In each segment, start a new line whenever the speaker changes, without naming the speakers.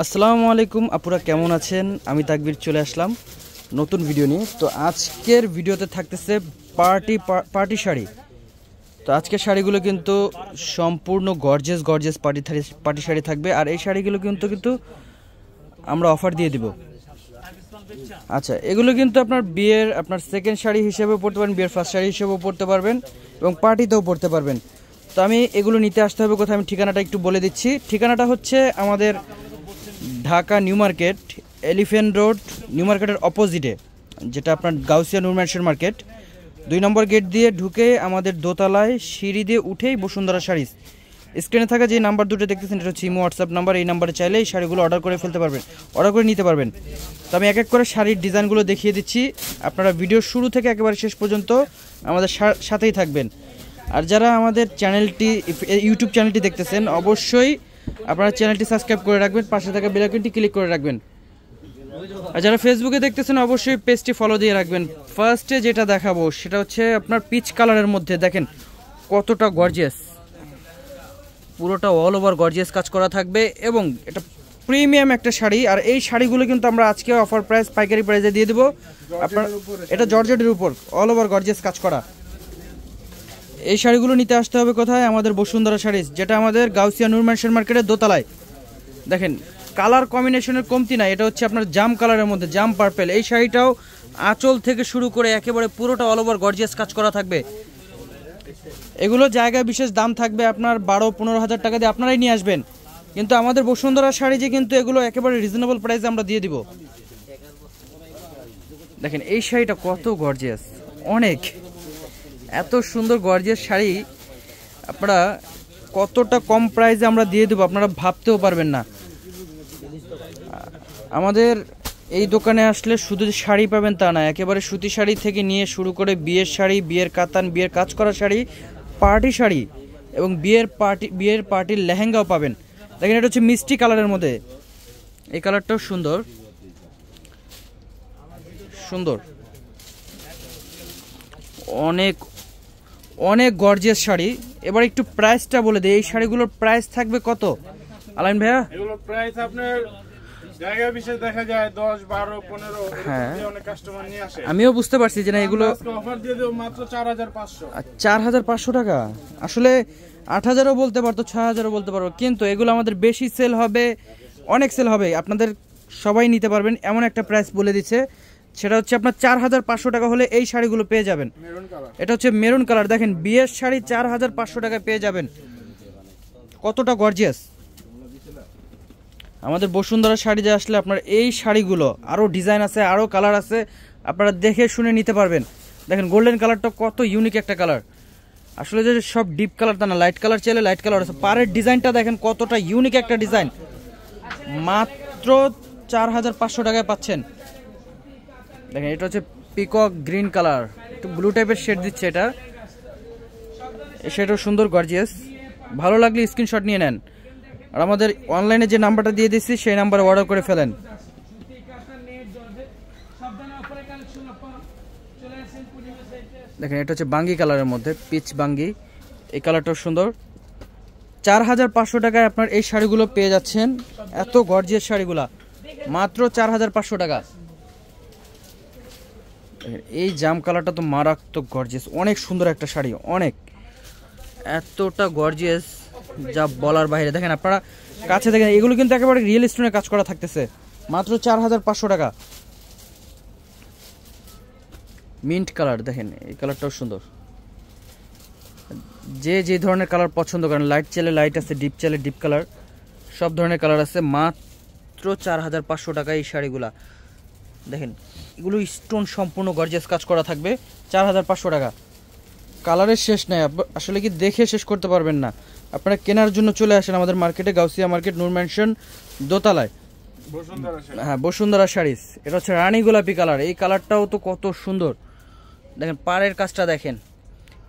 আসসালামু আলাইকুম আপুরা, কেমন আছেন? আমি তাকবীর চলে আসলাম নতুন ভিডিও নিয়ে। তো আজকের ভিডিওতে থাকতেছে পার্টি শাড়ি। তো আজকের শাড়িগুলো কিন্তু সম্পূর্ণ গর্জিয়াস পার্টি শাড়ি থাকবে। আর এই শাড়িগুলো কিন্তু আমরা অফার দিয়ে দিব। আচ্ছা, এগুলো কিন্তু আপনার সেকেন্ড শাড়ি হিসেবেও পরতে পারেন, বিয়ের ফার্স্ট শাড়ি হিসেবেও পরতে পারবেন এবং পার্টিতেও পরতে পারবেন। তো আমি এগুলো নিতে আসতে হবে কোথায়, আমি ঠিকানাটা একটু বলে দিচ্ছি। ঠিকানাটা হচ্ছে আমাদের Dhaka new market, elephant road, new মার্কেটের অপোজিটে, যেটা আপনার গাউসিয়া নূর ম্যানশন মার্কেট, 2 নম্বর গেট দিয়ে ঢুকে আমাদের দোতলায় সিঁড়ি দিয়ে উঠেই বসুন্ধরা শাড়িজ। স্ক্রিনে থাকা যে নাম্বার দুটো দেখতেছেন, এটা হচ্ছে ইমো হোয়াটসঅ্যাপ নাম্বার। এই নাম্বারে চাইলে এই শাড়িগুলো অর্ডার করে নিতে পারবেন। তো আমি এক এক করে শাড়ির ডিজাইনগুলো দেখিয়ে দিচ্ছি। আপনারা ভিডিও শুরু থেকে একেবারে শেষ পর্যন্ত আমাদের সাথেই থাকবেন। আর যারা আমাদের ইউটিউব চ্যানেলটি দেখতেছেন, অবশ্যই আপনারা চ্যানেলটি সাবস্ক্রাইব করে রাখবেন, পাশে থাকা বেল আইকনটি ক্লিক করে রাখবেন। আর যারা ফেসবুকে দেখতেছেন, অবশ্যই পেজটি ফলো দিয়ে রাখবেন। ফার্স্টে যেটা দেখাবো সেটা হচ্ছে আপনার পিচ কালারের মধ্যে, দেখেন কতটা গর্জিয়াস, পুরোটা অল ওভার গর্জিয়াস কাজ করা থাকবে এবং এটা প্রিমিয়াম একটা শাড়ি। আর এই শাড়িগুলো কিন্তু আমরা আজকে অফার প্রাইস, পাইকারি প্রাইসে দিয়ে দেবো আপনার। এটা জর্জেটের উপর অল ওভার গর্জিয়াস কাজ করা। এই শাড়িগুলো নিতে আসতে হবে কোথায়? আমাদের বসুন্ধরা শাড়িজ, যেটা আমাদের গাউসিয়া নূর ম্যানশন মার্কেটের দোতলায়। দেখেন কালার কম্বিনেশনের কমতি নাই, এটা হচ্ছে আপনার জাম কালারের মধ্যে, জাম পার্পেল। এই শাড়িটাও আঁচল থেকে শুরু করে একেবারে পুরোটা অল ওভার গর্জিয়াস কাজ করা থাকবে। এগুলো জায়গায় বিশেষ দাম থাকবে আপনার 12-15 হাজার টাকা দিয়ে আপনারাই নিয়ে আসবেন, কিন্তু আমাদের বসুন্ধরা শাড়িজে কিন্তু এগুলো একেবারে রিজনেবল প্রাইসে আমরা দিয়ে দিব। দেখেন এই শাড়িটা কত গর্জিয়াস, অনেক এত সুন্দর গর্জিয়াস শাড়ি আপনারা কতটা কম প্রাইসে আমরা দিয়ে দেবো আপনারা ভাবতেও পারবেন না। আমাদের এই দোকানে আসলে শুধু শাড়ি পাবেন তা না, একেবারে সুতি শাড়ি থেকে নিয়ে শুরু করে বিয়ের শাড়ি, বিয়ের কাতান, বিয়ের কাজ করা শাড়ি, পার্টি শাড়ি এবং বিয়ের পার্টির লেহেঙ্গাও পাবেন। দেখেন এটা হচ্ছে মিষ্টি কালারের মধ্যে, এই কালারটাও সুন্দর সুন্দর, অনেক অনেক গর্জিয়াস শাড়ি। এবার একটু প্রাইসটা বলে দিই, এই শাড়িগুলোর প্রাইস থাকবে কত আলাইন ভাইয়া?
এগুলো প্রাইস আপনার জায়গা বিশেষ দেখা যায় 10, 12, 15।
হ্যাঁ,
অনেক কাস্টমার নিয়ে আসে।
আমিও বুঝতে পারছি যে না, এগুলো
অফার দিয়ে দেব মাত্র 4500।
4500 টাকা। আসলে 8000ও বলতে পারতো, 6000ও বলতে পারবো, কিন্তু এগুলো আমাদের বেশি সেল হবে, অনেক সেল হবে, আপনাদের সবাই নিতে পারবেন এমন একটা প্রাইস বলে দিচ্ছে। সেটা হচ্ছে আপনার 4500 টাকা হলে এই শাড়িগুলো পেয়ে যাবেন। এটা হচ্ছে মেরুন কালার, দেখেন বিয়ের শাড়ি 4500 টাকায় পেয়ে যাবেন, কতটা গর্জিয়াস। আমাদের বসুন্ধরা শাড়িতে আসলে আপনার এই শাড়িগুলো আরও ডিজাইন আছে, আরও কালার আছে, আপনারা দেখে শুনে নিতে পারবেন। দেখেন গোল্ডেন কালারটা কত ইউনিক একটা কালার। আসলে যে সব ডিপ কালার তা না, লাইট কালার চাইলে লাইট কালার আছে। পাড়ের ডিজাইনটা দেখেন কতটা ইউনিক একটা ডিজাইন, মাত্র 4500 টাকায় পাচ্ছেন। দেখেন এটা হচ্ছে পিকক গ্রিন কালার, একটু ব্লু টাইপের শেড দিচ্ছে এটা, সেটাও সুন্দর গর্জিয়াস। ভালো লাগলে স্ক্রিনশট নিয়ে নেন, আর আমাদের অনলাইনে যে নাম্বারটা দিয়ে দিচ্ছি সেই নাম্বারে অর্ডার করে ফেলেন। দেখেন এটা হচ্ছে বাঙ্গি কালারের মধ্যে, পিচ বাঙ্গি, এই কালারটাও সুন্দর। 4500 টাকায় আপনার এই শাড়িগুলো পেয়ে যাচ্ছেন, এত গর্জিয়াস শাড়িগুলা মাত্র 4500 টাকা। এই জাম কালারটা তো মারাত্মক গর্জিয়াস, অনেক সুন্দর একটা শাড়ি, অনেক এতটা গর্জিয়াস যা বলার বাইরে। দেখেন আপনারা কাছে দেখেন, এগুলো কিন্তু একেবারে রিয়েল স্টোনের কাজ করা থাকতেছে, মাত্র 4500 টাকা। মিন্ট কালার, দেখেন এই কালারটাও সুন্দর। যে ধরনের কালার পছন্দ করেন, লাইট চাইলে লাইট আছে, ডিপ চাইলে ডিপ কালার, সব ধরনের কালার আছে, মাত্র 4500 টাকা এই শাড়িগুলা। দেখেন এগুলো স্টোন সম্পূর্ণ গর্জিয়াস কাজ করা থাকবে, 4500 টাকা। কালারের শেষ নাই, আসলে কি দেখে শেষ করতে পারবেন না। আপনারা কেনার জন্য চলে আসেন আমাদের মার্কেটে, গাউসিয়া মার্কেট, নূর ম্যানশন দোতলায়, হ্যাঁ বসুন্ধরা শাড়িজ। এটা হচ্ছে রানী গোলাপি কালার, এই কালারটাও তো কত সুন্দর। দেখেন পাড়ের কাজটা দেখেন,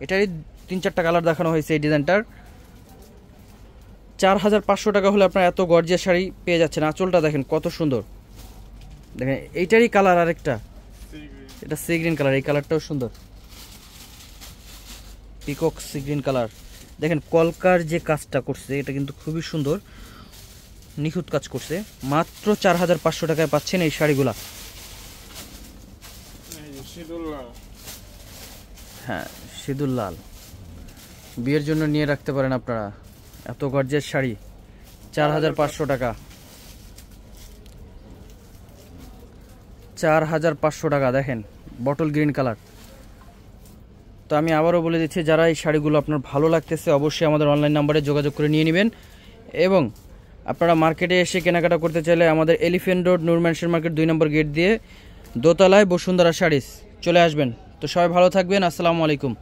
এটারই 3-4টা কালার দেখানো হয়েছে এই ডিজাইনটার। 4500 টাকা হলে আপনার এত গর্জিয়াস শাড়ি পেয়ে যাচ্ছেন। আঁচলটা দেখেন কত সুন্দর, দেখেন এইটারই কালার আরেকটা, এটা সি গ্রিন কালার, এই কালারটাও সুন্দর, পিকক সি গ্রিন কালার। দেখেন কলকার যে কাজটা করছে এটা কিন্তু খুবই সুন্দর, নিখুঁত কাজ করছে, মাত্র 4500 টাকায় পাচ্ছেন এই শাড়িগুলা। হ্যাঁ, সিঁদুর লাল বিয়ের জন্য নিয়ে রাখতে পারেন আপনারা, এত গর্জের শাড়ি 4500 টাকা, 4500 টাকা। দেখেন বটল গ্রিন কালার। তো আমি আবারও বলে দিচ্ছি, যারা এই শাড়িগুলো আপনার ভালো লাগতেছে অবশ্যই আমাদের অনলাইন নাম্বারে যোগাযোগ করে নিয়ে নেবেন। এবং আপনারা মার্কেটে এসে কেনাকাটা করতে চাইলে আমাদের এলিফ্যান্ট রোড নূর ম্যানশন মার্কেট 2 নম্বর গেট দিয়ে দোতলায় বসুন্ধরা শাড়িস চলে আসবেন। তো সবাই ভালো থাকবেন, আসসালামু আলাইকুম।